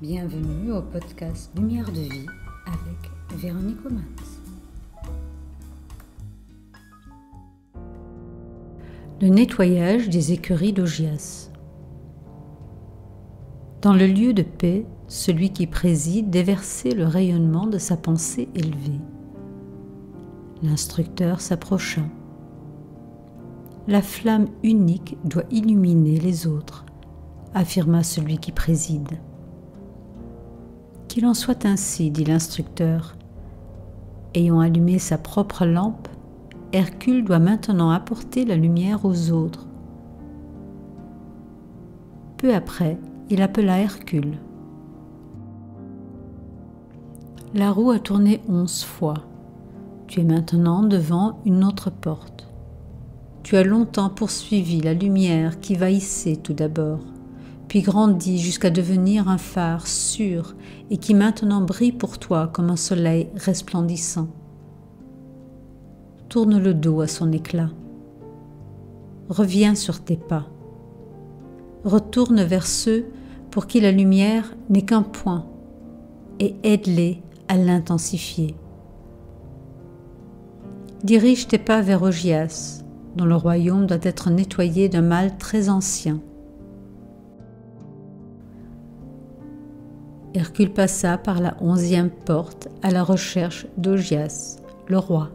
Bienvenue au podcast Lumière de vie avec Véronique Omans. Le nettoyage des écuries d'Augias. Dans le lieu de paix, celui qui préside déversait le rayonnement de sa pensée élevée. L'instructeur s'approcha. La flamme unique doit illuminer les autres, affirma celui qui préside. Qu'il en soit ainsi, dit l'instructeur. Ayant allumé sa propre lampe, Hercule doit maintenant apporter la lumière aux autres. Peu après, il appela Hercule. La roue a tourné 11 fois. Tu es maintenant devant une autre porte. Tu as longtemps poursuivi la lumière qui vahissait tout d'abord, puis grandit jusqu'à devenir un phare sûr et qui maintenant brille pour toi comme un soleil resplendissant. Tourne le dos à son éclat. Reviens sur tes pas. Retourne vers ceux pour qui la lumière n'est qu'un point et aide-les à l'intensifier. Dirige tes pas vers Augias, dont le royaume doit être nettoyé d'un mal très ancien. Hercule passa par la 11e porte à la recherche d'Augias, le roi.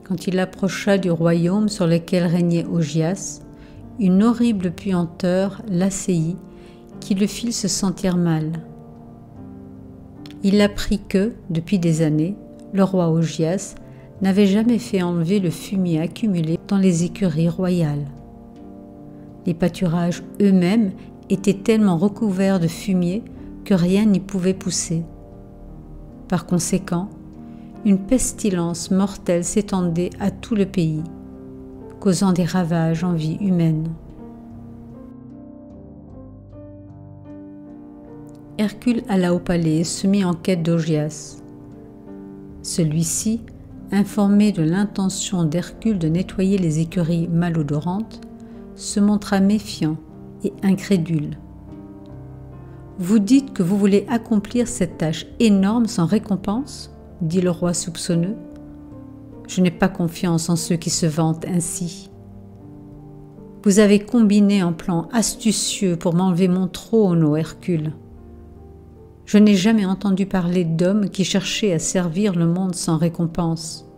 Quand il approcha du royaume sur lequel régnait Augias, une horrible puanteur l'assaillit qui le fit se sentir mal. Il apprit que, depuis des années, le roi Augias n'avait jamais fait enlever le fumier accumulé dans les écuries royales. Les pâturages eux-mêmes étaient tellement recouverts de fumier que rien n'y pouvait pousser. Par conséquent, une pestilence mortelle s'étendait à tout le pays, causant des ravages en vie humaine. Hercule alla au palais et se mit en quête d'Augias. Celui-ci, informé de l'intention d'Hercule de nettoyer les écuries malodorantes, se montra méfiant et incrédule. « Vous dites que vous voulez accomplir cette tâche énorme sans récompense ?» dit le roi soupçonneux. « Je n'ai pas confiance en ceux qui se vantent ainsi. Vous avez combiné un plan astucieux pour m'enlever mon trône, ô Hercule. Je n'ai jamais entendu parler d'hommes qui cherchaient à servir le monde sans récompense.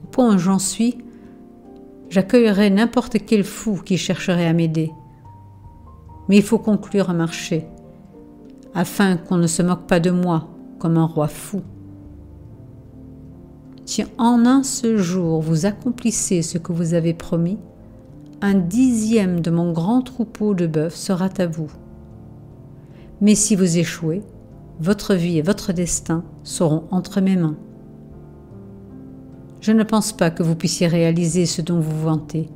Au point où j'en suis, j'accueillerais n'importe quel fou qui chercherait à m'aider. Mais il faut conclure un marché, afin qu'on ne se moque pas de moi comme un roi fou. Si en un seul jour vous accomplissez ce que vous avez promis, 1/10 de mon grand troupeau de bœufs sera à vous. Mais si vous échouez, votre vie et votre destin seront entre mes mains. Je ne pense pas que vous puissiez réaliser ce dont vous vantez,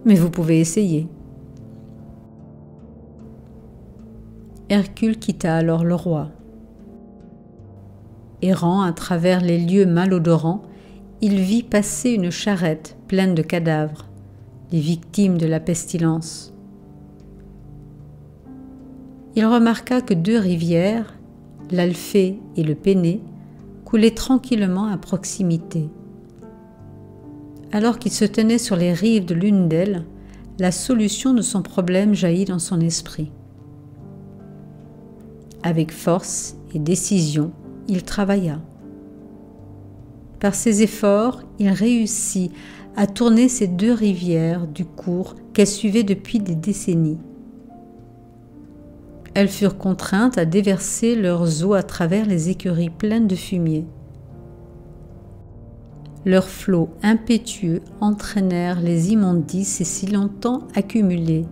mais vous pouvez essayer. » Hercule quitta alors le roi. Errant à travers les lieux malodorants, il vit passer une charrette pleine de cadavres, les victimes de la pestilence. Il remarqua que 2 rivières, l'Alphée et le Péné, coulaient tranquillement à proximité. Alors qu'il se tenait sur les rives de l'une d'elles, la solution de son problème jaillit dans son esprit. Avec force et décision, il travailla. Par ses efforts, il réussit à tourner ces 2 rivières du cours qu'elle suivait depuis des décennies. Elles furent contraintes à déverser leurs eaux à travers les écuries pleines de fumier. Leurs flots impétueux entraînèrent les immondices et si longtemps accumulés.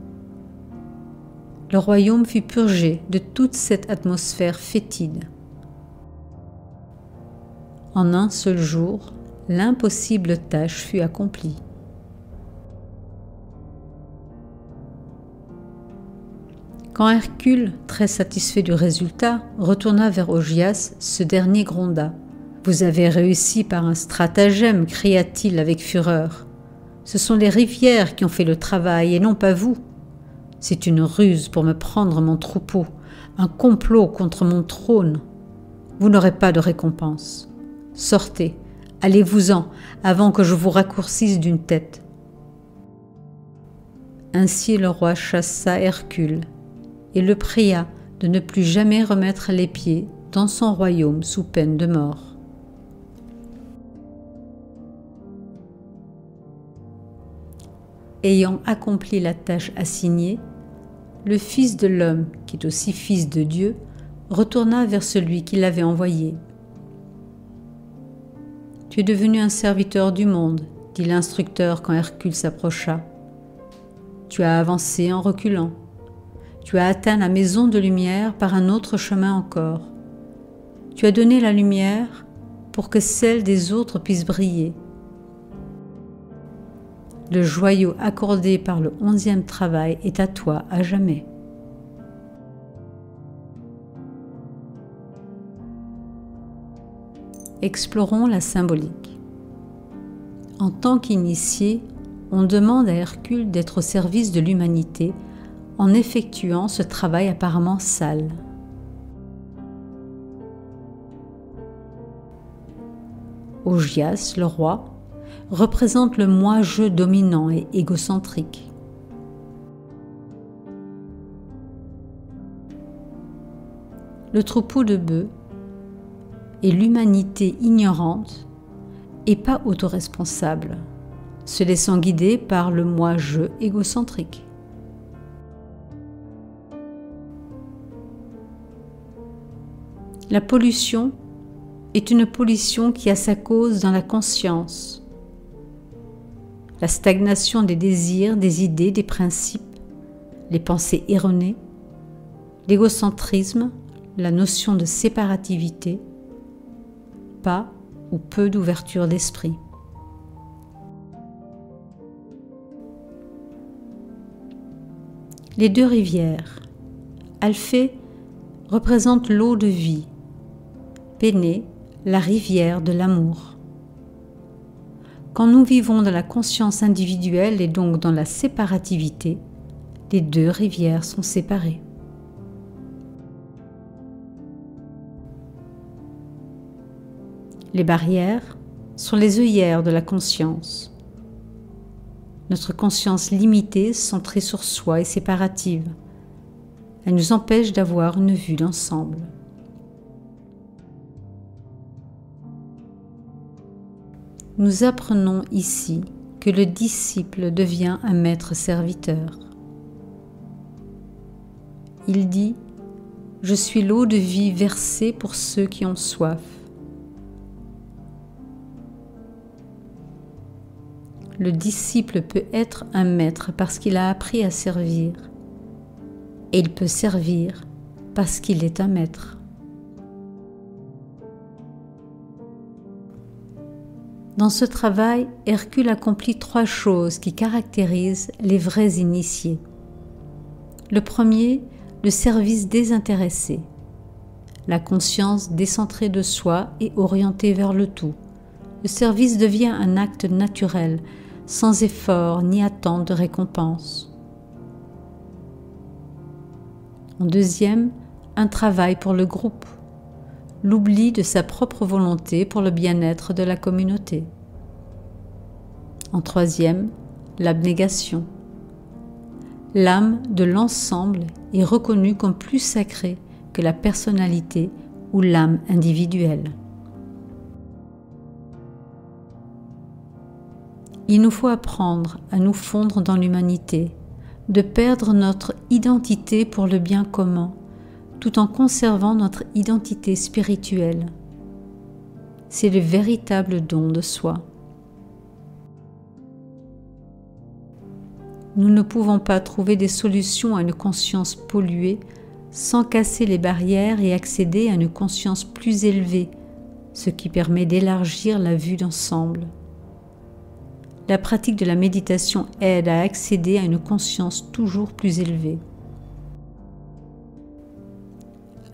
Le royaume fut purgé de toute cette atmosphère fétide. En un seul jour, l'impossible tâche fut accomplie. Quand Hercule, très satisfait du résultat, retourna vers Augias, ce dernier gronda. « Vous avez réussi par un stratagème » cria-t-il avec fureur. « Ce sont les rivières qui ont fait le travail et non pas vous. C'est une ruse pour me prendre mon troupeau, un complot contre mon trône. Vous n'aurez pas de récompense. Sortez, allez-vous-en, avant que je vous raccourcisse d'une tête. » Ainsi le roi chassa Hercule et le pria de ne plus jamais remettre les pieds dans son royaume sous peine de mort. Ayant accompli la tâche assignée, le Fils de l'homme, qui est aussi Fils de Dieu, retourna vers celui qui l'avait envoyé. « Tu es devenu un serviteur du monde, » dit l'instructeur quand Hercule s'approcha. « Tu as avancé en reculant. Tu as atteint la maison de lumière par un autre chemin encore. Tu as donné la lumière pour que celle des autres puisse briller. Le joyau accordé par le 11e travail est à toi à jamais. » Explorons la symbolique. En tant qu'initié, on demande à Hercule d'être au service de l'humanité en effectuant ce travail apparemment sale. Augias, le roi, représente le moi-je dominant et égocentrique. Le troupeau de bœufs est l'humanité ignorante et pas autoresponsable, se laissant guider par le moi-je égocentrique. La pollution est une pollution qui a sa cause dans la conscience. La stagnation des désirs, des idées, des principes, les pensées erronées, l'égocentrisme, la notion de séparativité, pas ou peu d'ouverture d'esprit. Les deux rivières. Alphée représente l'eau de vie, Péné, la rivière de l'amour. Quand nous vivons dans la conscience individuelle et donc dans la séparativité, les deux rivières sont séparées. Les barrières sont les œillères de la conscience. Notre conscience limitée, centrée sur soi et séparative. Elle nous empêche d'avoir une vue d'ensemble. Nous apprenons ici que le disciple devient un maître serviteur. Il dit « Je suis l'eau de vie versée pour ceux qui ont soif. » Le disciple peut être un maître parce qu'il a appris à servir, et il peut servir parce qu'il est un maître. Dans ce travail, Hercule accomplit 3 choses qui caractérisent les vrais initiés. Le premier, le service désintéressé, la conscience décentrée de soi et orientée vers le tout. Le service devient un acte naturel, sans effort ni attente de récompense. En deuxième, un travail pour le groupe, l'oubli de sa propre volonté pour le bien-être de la communauté. En troisième, l'abnégation. L'âme de l'ensemble est reconnue comme plus sacrée que la personnalité ou l'âme individuelle. Il nous faut apprendre à nous fondre dans l'humanité, de perdre notre identité pour le bien commun, tout en conservant notre identité spirituelle. C'est le véritable don de soi. Nous ne pouvons pas trouver des solutions à une conscience polluée sans casser les barrières et accéder à une conscience plus élevée, ce qui permet d'élargir la vue d'ensemble. La pratique de la méditation aide à accéder à une conscience toujours plus élevée.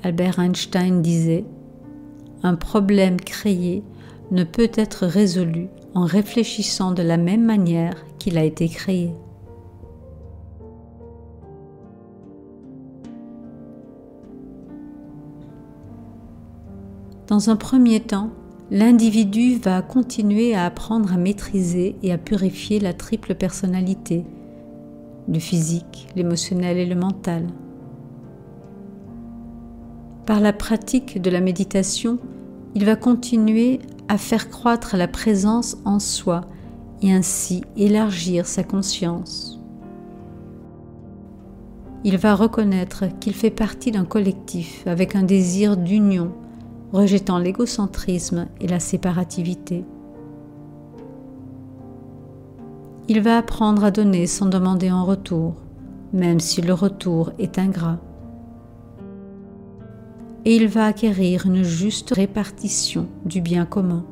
Albert Einstein disait « Un problème créé ne peut être résolu en réfléchissant de la même manière qu'il a été créé. » Dans un premier temps, l'individu va continuer à apprendre à maîtriser et à purifier la triple personnalité, le physique, l'émotionnel et le mental. Par la pratique de la méditation, il va continuer à faire croître la présence en soi et ainsi élargir sa conscience. Il va reconnaître qu'il fait partie d'un collectif avec un désir d'union, rejetant l'égocentrisme et la séparativité. Il va apprendre à donner sans demander en retour, même si le retour est ingrat. Et il va acquérir une juste répartition du bien commun.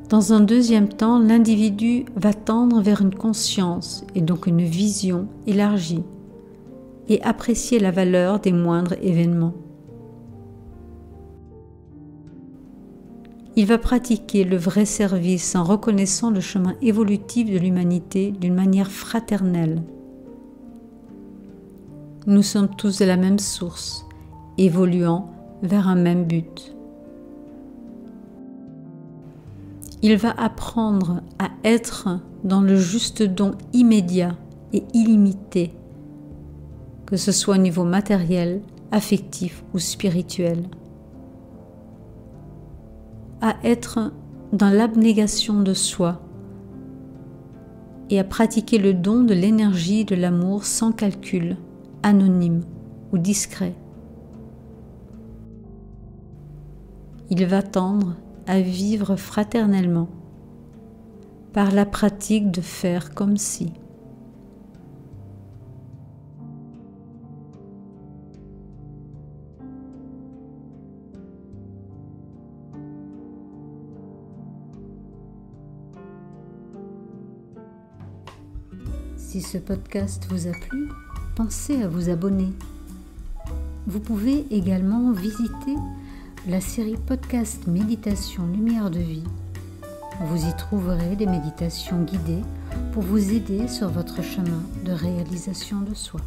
Dans un deuxième temps, l'individu va tendre vers une conscience et donc une vision élargie et apprécier la valeur des moindres événements. Il va pratiquer le vrai service en reconnaissant le chemin évolutif de l'humanité d'une manière fraternelle. Nous sommes tous de la même source, évoluant vers un même but. Il va apprendre à être dans le juste don immédiat et illimité, que ce soit au niveau matériel, affectif ou spirituel. À être dans l'abnégation de soi et à pratiquer le don de l'énergie et de l'amour sans calcul, anonyme ou discret. Il va tendre à vivre fraternellement par la pratique de faire comme si. Si ce podcast vous a plu, pensez à vous abonner. Vous pouvez également visiter la série podcast Méditation Lumière de Vie. Vous y trouverez des méditations guidées pour vous aider sur votre chemin de réalisation de soi.